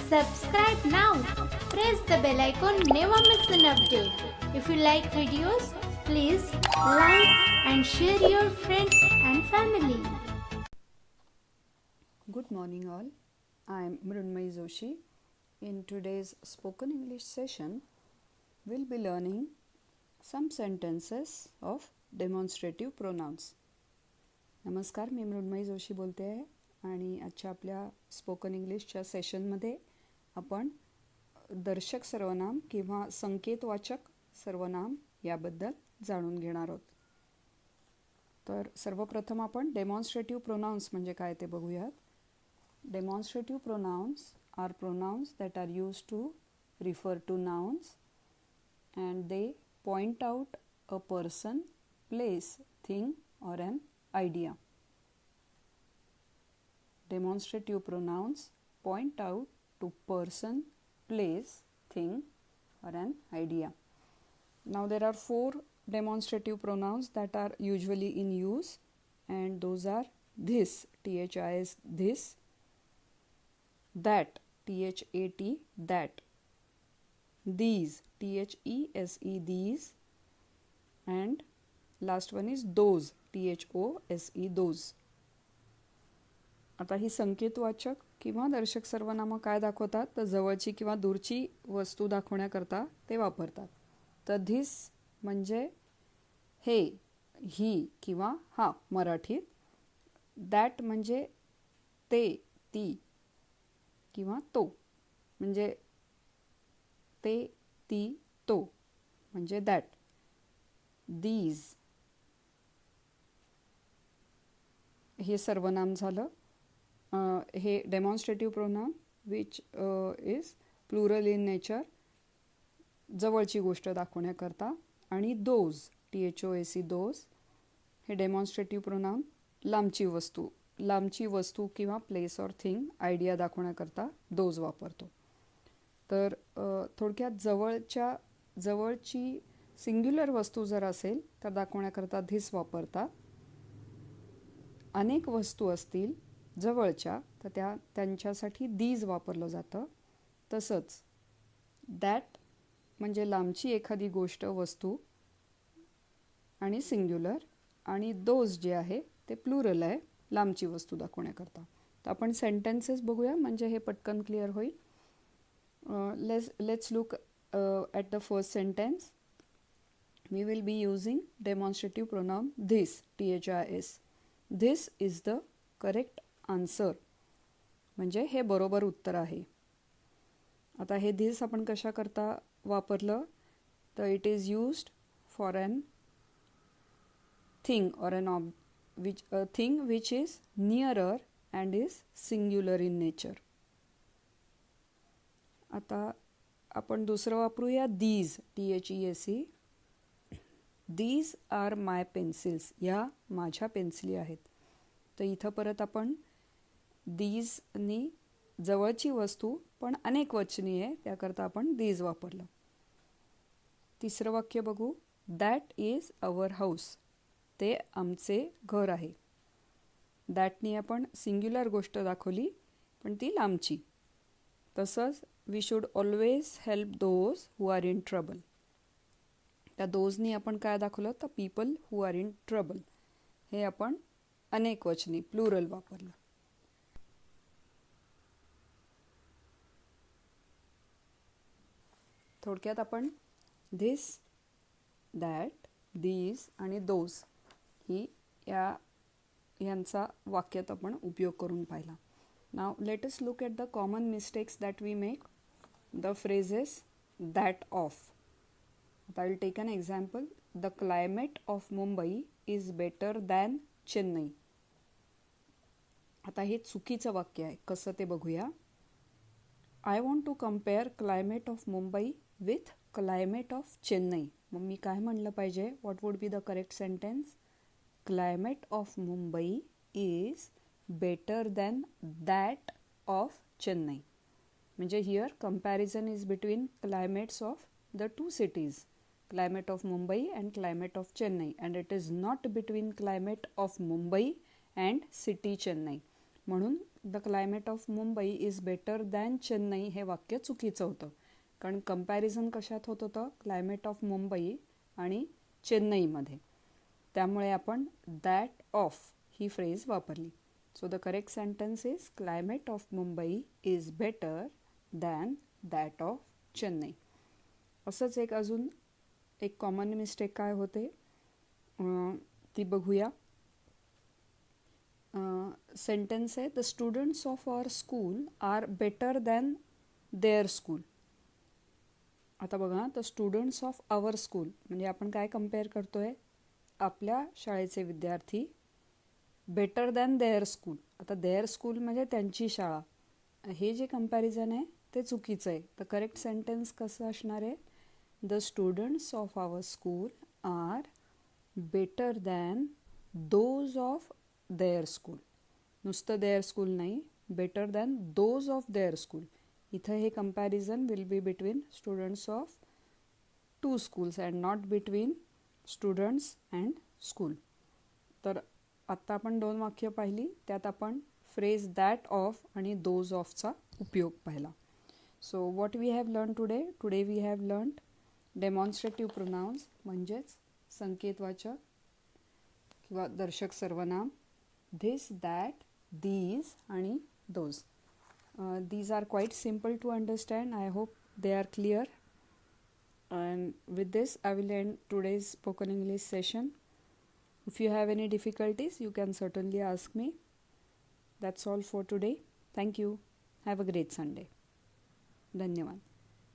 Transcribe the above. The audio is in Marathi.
Subscribe now. Press the bell icon. Never miss an update. If you like videos, please like and share your friends and family. Good morning all. I am Mrunmayee Joshi. In today's spoken English session, we'll be learning some sentences of demonstrative pronouns. नमस्कार, मी मृण्मयी जोशी बोलते आहे आणि आजच्या आपल्या स्पोकन इंग्लिशच्या सेशनमध्ये आपण दर्शक सर्वनाम किंवा संकेतवाचक सर्वनाम याबद्दल जाणून घेणार आहोत. तर सर्वप्रथम आपण डेमॉन्स्ट्रेटिव्ह प्रोनाउन्स म्हणजे काय ते बघूयात. Demonstrative pronouns are pronouns that are used to refer to nouns and they point out a person, place, thing or an idea. Demonstrative pronouns point out to person, place, thing or an idea. Now there are 4 demonstrative pronouns that are usually in use, and those are this, this, this, that, that, that, these, these, these, and last one is those, those, those. आता ही संकेतवाचक किंवा दर्शक सर्वनामं काय दाखवतात तर जवळची किंवा दूरची वस्तू दाखवण्याकरता ते वापरतात. तर धिस म्हणजे हे, ही किंवा हा मराठीत. दॅट म्हणजे ते, ती किंवा तो म्हणजे ते, ती, तो म्हणजे दॅट. दीज हे सर्वनाम झालं. हे demonstrative pronoun which is plural in nature, जवळची गोष्ट दाखवण्याकरता. आणि दोज, THOAC, दोज हे डेमॉन्स्ट्रेटिव्ह प्रोनाउन लांबची वस्तू किंवा प्लेस ऑर थिंग, आयडिया दाखवण्याकरता दोज वापरतो. तर थोडक्यात जवळची सिंग्युलर वस्तू जर असेल तर दाखवण्याकरता धिस वापरतात. अनेक वस्तू असतील जवळच्या तर त्यांच्यासाठी दीज वापरलं जातं. तसंच दॅट म्हणजे लांबची एखादी गोष्ट, वस्तू आणि सिंग्युलर, आणि दोज जे आहे ते प्लुरल आहे लांबची वस्तू दाखवण्याकरता. तर आपण सेंटेन्सेस बघूया म्हणजे हे पटकन क्लिअर होईल. Let's look at the first sentence. We will be using demonstrative pronoun this, this. This is the correct answer. म्हणजे हे बरोबर उत्तर आहे. आता हे this आपण कशा करता वापरलं तर it is used for an thing or a thing which is nearer and is singular in nature. आता आपण दुसरं वापरूया these, THEAC. These are my pencils. या माझ्या पेन्सिली आहेत. तर इथं परत आपण दीजनी जवळची वस्तू पण अनेक वचनी आहे त्याकरता आपण दीज वापरलं. तिसरं वाक्य बघू. That is our house. ते आमचे घर आहे. दॅटनी आपण सिंग्युलर गोष्ट दाखवली पण ती लांबची. तसंच we should always help those who are in trouble. त्या दोजनी आपण काय दाखवलं तर people who are in trouble. हे आपण अनेक वचनी प्लुरल वापरलं. थोडक्यात आपण धिस, दॅट, दीज आणि दोज ही यांचा वाक्यात आपण उपयोग करून पाहिला. Now let us look at the common mistakes that we make. The phrases that of. I will take an example. The climate of Mumbai is better than Chennai. आता हे चुकीचं वाक्य आहे. कसं ते बघूया. I want to compare climate of Mumbai with climate of Chennai. मग मी काय म्हणलं पाहिजे? What would be the correct sentence? Climate of Mumbai is better than that of Chennai. म्हणजे here comparison is between climates of the two cities, climate of Mumbai and climate of Chennai, and it is not between climate of Mumbai and city Chennai. म्हणून the climate of Mumbai is better than Chennai हे वाक्य चुकीचं होतं, कारण कंपॅरिझन कशात होत होतं, क्लायमेट ऑफ मुंबई आणि चेन्नईमध्ये. त्यामुळे आपण दॅट ऑफ ही फ्रेज वापरली. So the correct sentence is climate of Mumbai is better than that of Chennai. असंच अजून एक कॉमन मिस्टेक काय होते ती बघूया. सेंटेन्स आहे, the students of our school are better than their school. आता बघा, the students of our school म्हणजे आपण काय कम्पेअर करतोय, आपल्या शाळेचे विद्यार्थी बेटर दॅन देअर स्कूल. आता देअर स्कूल म्हणजे त्यांची शाळा. हे जे कंपॅरिझन आहे ते चुकीचं आहे. द करेक्ट सेंटेन्स कसं असणार आहे, the students of our school are better than those of their school. नुसतं देअर स्कूल नाही, better than those of their school. इथं हे comparison will be between students of two schools and not between students and school. तर आत्ता आपण 2 वाक्य पाहिली, त्यात आपण फ्रेज दॅट ऑफ आणि दोज ऑफचा उपयोग पाहिला. So what we have learn today we have learn demonstrative pronouns म्हणजेच संकेतवाचक किंवा दर्शक सर्वनाम, this, that, these आणि those. These are quite simple to understand. I hope they are clear. And with this, I will end today's spoken English session. If you have any difficulties, you can certainly ask me. That's all for today. Thank you. Have a great Sunday. धन्यवाद.